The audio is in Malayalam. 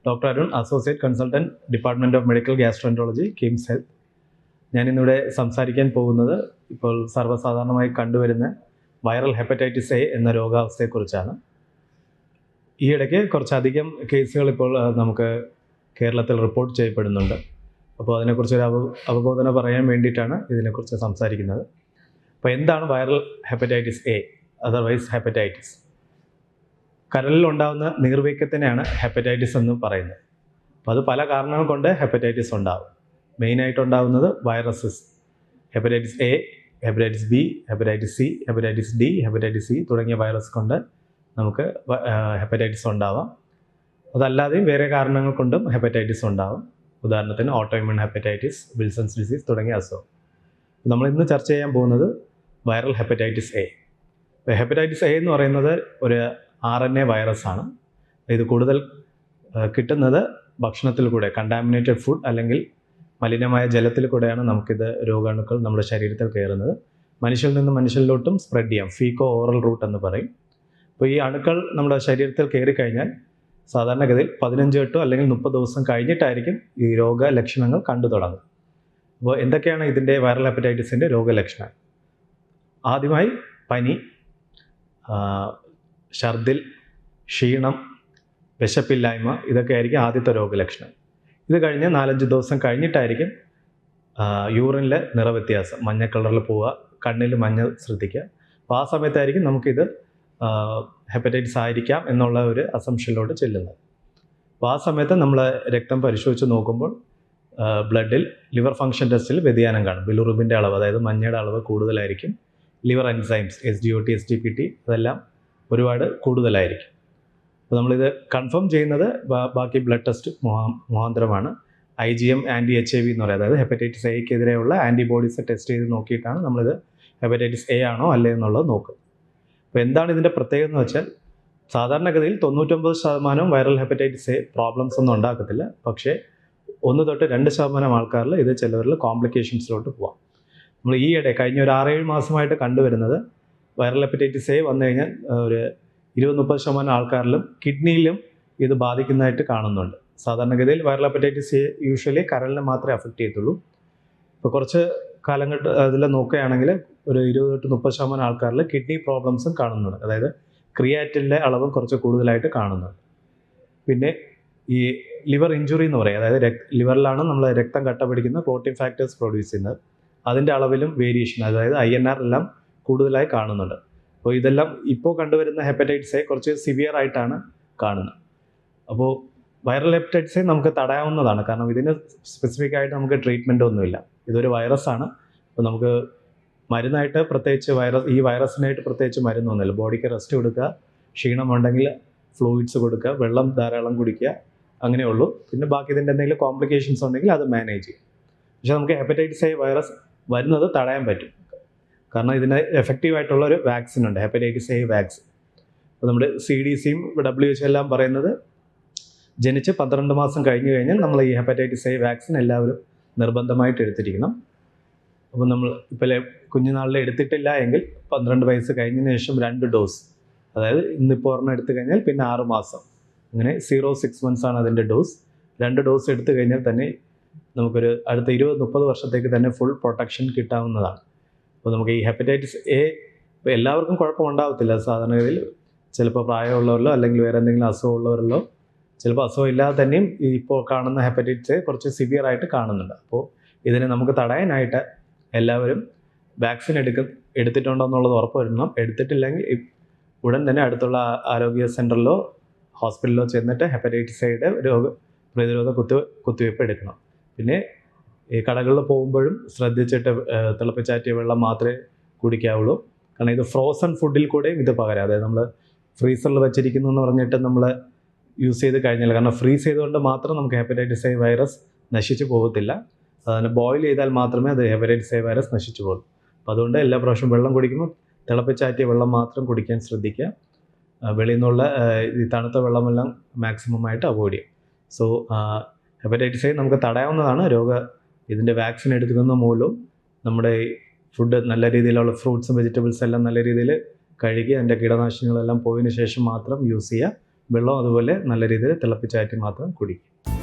Doctor Arun, associate consultant, department of medical gastroenterology, KIMS health. ഞാനിന്നിവിടെ സംസാരിക്കാൻ പോകുന്നത് ഇപ്പോൾ സർവ്വസാധാരണമായി കണ്ടുവരുന്ന വൈറൽ ഹെപ്പറ്റൈറ്റിസ് എ എന്ന രോഗാവസ്ഥയെക്കുറിച്ചാണ്. ഈയിടയ്ക്ക് കുറച്ചധികം കേസുകൾ ഇപ്പോൾ നമുക്ക് കേരളത്തിൽ റിപ്പോർട്ട് ചെയ്യപ്പെടുന്നുണ്ട്. അപ്പോൾ അതിനെക്കുറിച്ചൊരു അവബോധന പറയാൻ വേണ്ടിയിട്ടാണ് ഇതിനെക്കുറിച്ച് സംസാരിക്കുന്നത്. അപ്പോൾ എന്താണ് viral hepatitis A, otherwise hepatitis? കരളിലുണ്ടാകുന്ന നീർവീക്കത്തിനെയാണ് ഹെപ്പറ്റൈറ്റിസ് എന്ന് പറയുന്നത്. അപ്പോൾ അത് പല കാരണങ്ങൾ കൊണ്ട് ഹെപ്പറ്റൈറ്റിസ് ഉണ്ടാകും. മെയിനായിട്ടുണ്ടാകുന്നത് viruses, hepatitis A, hepatitis B, hepatitis C, hepatitis D, hepatitis C തുടങ്ങിയ വൈറസ് കൊണ്ട് നമുക്ക് ഹെപ്പറ്റൈറ്റിസ് ഉണ്ടാവാം. അതല്ലാതെയും വേറെ കാരണങ്ങൾ കൊണ്ടും ഹെപ്പറ്റൈറ്റിസ് ഉണ്ടാകും. ഉദാഹരണത്തിന് ഓട്ടോഇമ്യൂൺ ഹെപ്പറ്റൈറ്റിസ്, വിൽസൺസ് ഡിസീസ് തുടങ്ങിയ അസുഖം. നമ്മൾ ഇന്ന് ചർച്ച ചെയ്യാൻ പോകുന്നത് viral hepatitis A. Hepatitis A എന്ന് പറയുന്നത് ഒരു RNA വൈറസാണ്. ഇത് കൂടുതൽ കിട്ടുന്നത് ഭക്ഷണത്തിൽ കൂടെ, കണ്ടാമിനേറ്റഡ് ഫുഡ് അല്ലെങ്കിൽ മലിനമായ ജലത്തിൽ കൂടെയാണ് നമുക്കിത് രോഗാണുക്കൾ നമ്മുടെ ശരീരത്തിൽ കയറുന്നത്. മനുഷ്യരിൽ നിന്ന് മനുഷ്യരിലോട്ടും സ്പ്രെഡ് ചെയ്യാം, ഫീക്കോ ഓറൽ റൂട്ട് എന്ന് പറയും. അപ്പോൾ ഈ അണുക്കൾ നമ്മുടെ ശരീരത്തിൽ കയറിക്കഴിഞ്ഞാൽ സാധാരണഗതിയിൽ 15 അല്ലെങ്കിൽ 30 ദിവസം കഴിഞ്ഞിട്ടായിരിക്കും ഈ രോഗലക്ഷണങ്ങൾ കണ്ടു തുടങ്ങും. അപ്പോൾ എന്തൊക്കെയാണ് ഇതിൻ്റെ വൈറൽ ഹെപ്പറ്റൈറ്റിസിൻ്റെ രോഗലക്ഷണം? ആദ്യമായി പനി, ഛർദിൽ, ക്ഷീണം, വിശപ്പില്ലായ്മ, ഇതൊക്കെ ആയിരിക്കും ആദ്യത്തെ രോഗലക്ഷണം. ഇത് കഴിഞ്ഞ് 4-5 ദിവസം കഴിഞ്ഞിട്ടായിരിക്കും യൂറിനിൽ നിറവ്യത്യാസം, മഞ്ഞ കളറിൽ പോവുക, കണ്ണിൽ മഞ്ഞ ശ്രദ്ധിക്കുക. അപ്പോൾ ആ സമയത്തായിരിക്കും നമുക്കിത് ഹെപ്പറ്റൈറ്റിസ് ആയിരിക്കാം എന്നുള്ള ഒരു അസംഷനിലോട്ട് ചെല്ലുന്നത്. അപ്പോൾ ആ സമയത്ത് നമ്മൾ രക്തം പരിശോധിച്ച് നോക്കുമ്പോൾ ബ്ലഡിൽ ലിവർ ഫംഗ്ഷൻ ടെസ്റ്റിൽ വ്യതിയാനം കാണും. ബിലിറുബിൻ്റെ അളവ്, അതായത് മഞ്ഞയുടെ അളവ് കൂടുതലായിരിക്കും. ലിവർ എൻസൈംസ് SGOT, SGPT അതെല്ലാം ഒരുപാട് കൂടുതലായിരിക്കും. അപ്പോൾ നമ്മളിത് കൺഫേം ചെയ്യുന്നത് ബാക്കി ബ്ലഡ് ടെസ്റ്റ് മുഖാന്തരമാണ്. IgM anti-HIV എന്ന് പറയുന്നത്, അതായത് ഹെപ്പറ്റൈറ്റിസ് എക്കെതിരെയുള്ള ആൻറ്റിബോഡീസ് ടെസ്റ്റ് ചെയ്ത് നോക്കിയിട്ടാണ് നമ്മളിത് ഹെപ്പറ്റൈറ്റിസ് എ ആണോ അല്ലേ എന്നുള്ളത് നോക്കുന്നത്. അപ്പോൾ എന്താണ് ഇതിൻ്റെ പ്രത്യേകത എന്ന് വെച്ചാൽ, സാധാരണഗതിയിൽ 99% വൈറൽ ഹെപ്പറ്റൈറ്റിസ് എ പ്രോബ്ലംസ് ഒന്നും ഉണ്ടാക്കത്തില്ല. പക്ഷേ 1-2% ആൾക്കാരിൽ ഇത് ചിലവരിൽ കോംപ്ലിക്കേഷൻസിലോട്ട് പോകാം. നമ്മൾ ഈയിടെ കഴിഞ്ഞ ഒരു 6-7 മാസമായിട്ട് കണ്ടുവരുന്നത് വൈറൽ ഹെപ്പറ്റൈറ്റിസ് എ വന്നു കഴിഞ്ഞാൽ ഒരു 20-30% ആൾക്കാരിലും കിഡ്നിയിലും ഇത് ബാധിക്കുന്നതായിട്ട് കാണുന്നുണ്ട്. സാധാരണഗതിയിൽ വൈറൽ ഹെപ്പറ്റൈറ്റിസ് എ യൂഷ്വലി കരളിനെ മാത്രമേ അഫക്റ്റ് ചെയ്യത്തുള്ളൂ. ഇപ്പോൾ കുറച്ച് കാലങ്ങൾ അതിൽ നോക്കുകയാണെങ്കിൽ ഒരു 20-30% ആൾക്കാരിൽ കിഡ്നി പ്രോബ്ലംസും കാണുന്നുണ്ട്. അതായത് ക്രിയാറ്റിൻ്റെ അളവും കുറച്ച് കൂടുതലായിട്ട് കാണുന്നുണ്ട്. പിന്നെ ഈ ലിവർ ഇഞ്ചുറി എന്ന് പറയും, അതായത് ലിവറിലാണ് നമ്മൾ രക്തം കട്ട പിടിക്കുന്ന പ്രോട്ടീൻ ഫാക്ടേഴ്സ് പ്രൊഡ്യൂസ് ചെയ്യുന്നത്, അതിൻ്റെ അളവിലും വേരിയേഷൻ, അതായത് INR എല്ലാം കൂടുതലായി കാണുന്നുണ്ട്. അപ്പോൾ ഇതെല്ലാം ഇപ്പോൾ കണ്ടുവരുന്ന ഹെപ്പറ്റൈറ്റിസ് എ കുറച്ച് സിവിയർ ആയിട്ടാണ് കാണുന്നത്. അപ്പോൾ വൈറൽ ഹെപ്പറ്റൈറ്റിസ് എ നമുക്ക് തടയാവുന്നതാണ്, കാരണം ഇതിന് സ്പെസിഫിക് ആയിട്ട് നമുക്ക് ട്രീറ്റ്മെൻ്റ് ഒന്നുമില്ല. ഇതൊരു വൈറസാണ്. അപ്പോൾ നമുക്ക് മരുന്നായിട്ട് പ്രത്യേകിച്ച് ഈ വൈറസിനായിട്ട് പ്രത്യേകിച്ച് മരുന്നൊന്നുമില്ല. ബോഡിക്ക് റെസ്റ്റ് കൊടുക്കുക, ക്ഷീണമുണ്ടെങ്കിൽ ഫ്ലൂയിഡ്സ് കൊടുക്കുക, വെള്ളം ധാരാളം കുടിക്കുക, അങ്ങനെയുള്ളൂ. പിന്നെ ബാക്കി ഇതിൻ്റെ എന്തെങ്കിലും കോംപ്ലിക്കേഷൻസ് ഉണ്ടെങ്കിൽ അത് മാനേജ് ചെയ്യും. പക്ഷേ നമുക്ക് ഹെപ്പറ്റൈറ്റിസ് എ വൈറസ് വരുന്നത് തടയാൻ പറ്റും, കാരണം ഇതിന് എഫക്റ്റീവായിട്ടുള്ള ഒരു വാക്സിൻ ഉണ്ട്, ഹെപ്പറ്റൈറ്റിസ് എ വാക്സിൻ. അപ്പോൾ നമ്മുടെ CDCയും WHO എല്ലാം പറയുന്നത് ജനിച്ച് 12 മാസം കഴിഞ്ഞ് കഴിഞ്ഞാൽ നമ്മൾ ഈ ഹെപ്പറ്റൈറ്റിസ് എ വാക്സിൻ എല്ലാവരും നിർബന്ധമായിട്ട് എടുത്തിരിക്കണം. അപ്പോൾ നമ്മൾ ഇപ്പോൾ കുഞ്ഞുനാളിൽ എടുത്തിട്ടില്ല എങ്കിൽ 12 വയസ്സ് കഴിഞ്ഞതിന് ശേഷം 2 ഡോസ്, അതായത് ഇന്നിപ്പോൾ ഒരെണ്ണം എടുത്തു കഴിഞ്ഞാൽ പിന്നെ 6 മാസം, അങ്ങനെ 0-6 months ആണ് അതിൻ്റെ ഡോസ്. 2 ഡോസ് എടുത്തു കഴിഞ്ഞാൽ തന്നെ നമുക്കൊരു അടുത്ത 20-30 വർഷത്തേക്ക് തന്നെ ഫുൾ പ്രൊട്ടക്ഷൻ കിട്ടാവുന്നതാണ്. അപ്പോൾ നമുക്ക് ഈ ഹെപ്പറ്റൈറ്റിസ് എ ഇപ്പോൾ എല്ലാവർക്കും കുഴപ്പമുണ്ടാകത്തില്ല. സാധാരണഗതിയിൽ ചിലപ്പോൾ പ്രായമുള്ളവരിലോ അല്ലെങ്കിൽ വേറെ എന്തെങ്കിലും അസുഖമുള്ളവരിലോ, ചിലപ്പോൾ അസുഖം ഇല്ലാതെ തന്നെയും ഇപ്പോൾ കാണുന്ന ഹെപ്പറ്റൈറ്റിസ് എ കുറച്ച് സിവിയർ ആയിട്ട് കാണുന്നുണ്ട്. അപ്പോൾ ഇതിനെ നമുക്ക് തടയാനായിട്ട് എല്ലാവരും വാക്സിൻ എടുത്തിട്ടുണ്ടോ എന്നുള്ളത് ഉറപ്പ് വരുത്തണം. എടുത്തിട്ടില്ലെങ്കിൽ ഉടൻ തന്നെ അടുത്തുള്ള ആരോഗ്യ സെൻറ്ററിലോ ഹോസ്പിറ്റലിലോ ചെന്നിട്ട് ഹെപ്പറ്റൈറ്റിസ് എയുടെ പ്രതിരോധ കുത്തിവയ്പ്പ് എടുക്കണം. പിന്നെ ഈ കടകളിൽ പോകുമ്പോഴും ശ്രദ്ധിച്ചിട്ട് തിളപ്പിച്ചാറ്റിയ വെള്ളം മാത്രമേ കുടിക്കാവുള്ളൂ, കാരണം ഇത് ഫ്രോസൺ ഫുഡിൽ കൂടെയും ഇത് പകരാം. അതായത് നമ്മൾ ഫ്രീസറിൽ വെച്ചിരിക്കുന്നു എന്ന് പറഞ്ഞിട്ട് നമ്മൾ യൂസ് ചെയ്ത് കഴിഞ്ഞാൽ, കാരണം ഫ്രീസ് ചെയ്തുകൊണ്ട് മാത്രം നമുക്ക് ഹെപ്പറ്റൈറ്റിസ് എ വൈറസ് നശിച്ചു പോകത്തില്ല. അതിനെ ബോയിൽ ചെയ്താൽ മാത്രമേ അത് ഹെപ്പറ്റൈറ്റിസ് എ വൈറസ് നശിച്ചു പോകുള്ളൂ. അപ്പോൾ അതുകൊണ്ട് എല്ലാ പ്രാവശ്യവും വെള്ളം കുടിക്കുമ്പോൾ തിളപ്പിച്ചാറ്റിയ വെള്ളം മാത്രം കുടിക്കാൻ ശ്രദ്ധിക്കുക. വെളിയിൽ നിന്നുള്ള ഈ തണുത്ത വെള്ളമെല്ലാം മാക്സിമമായിട്ട് അവോയ്ഡ് ചെയ്യും. സോ ഹെപ്പറ്റൈറ്റിസ് എ നമുക്ക് തടയാവുന്നതാണ്. ഇതിൻ്റെ വാക്സിൻ എടുക്കുന്ന മൂലവും നമ്മുടെ ഫുഡ് നല്ല രീതിയിലുള്ള ഫ്രൂട്ട്സും വെജിറ്റബിൾസ് എല്ലാം നല്ല രീതിയിൽ കഴുകി അതിൻ്റെ കീടനാശിനികളെല്ലാം പോയതിന് ശേഷം മാത്രം യൂസ് ചെയ്യുക. വെള്ളം അതുപോലെ നല്ല രീതിയിൽ തിളപ്പിച്ചാറ്റി മാത്രം കുടിക്കുക.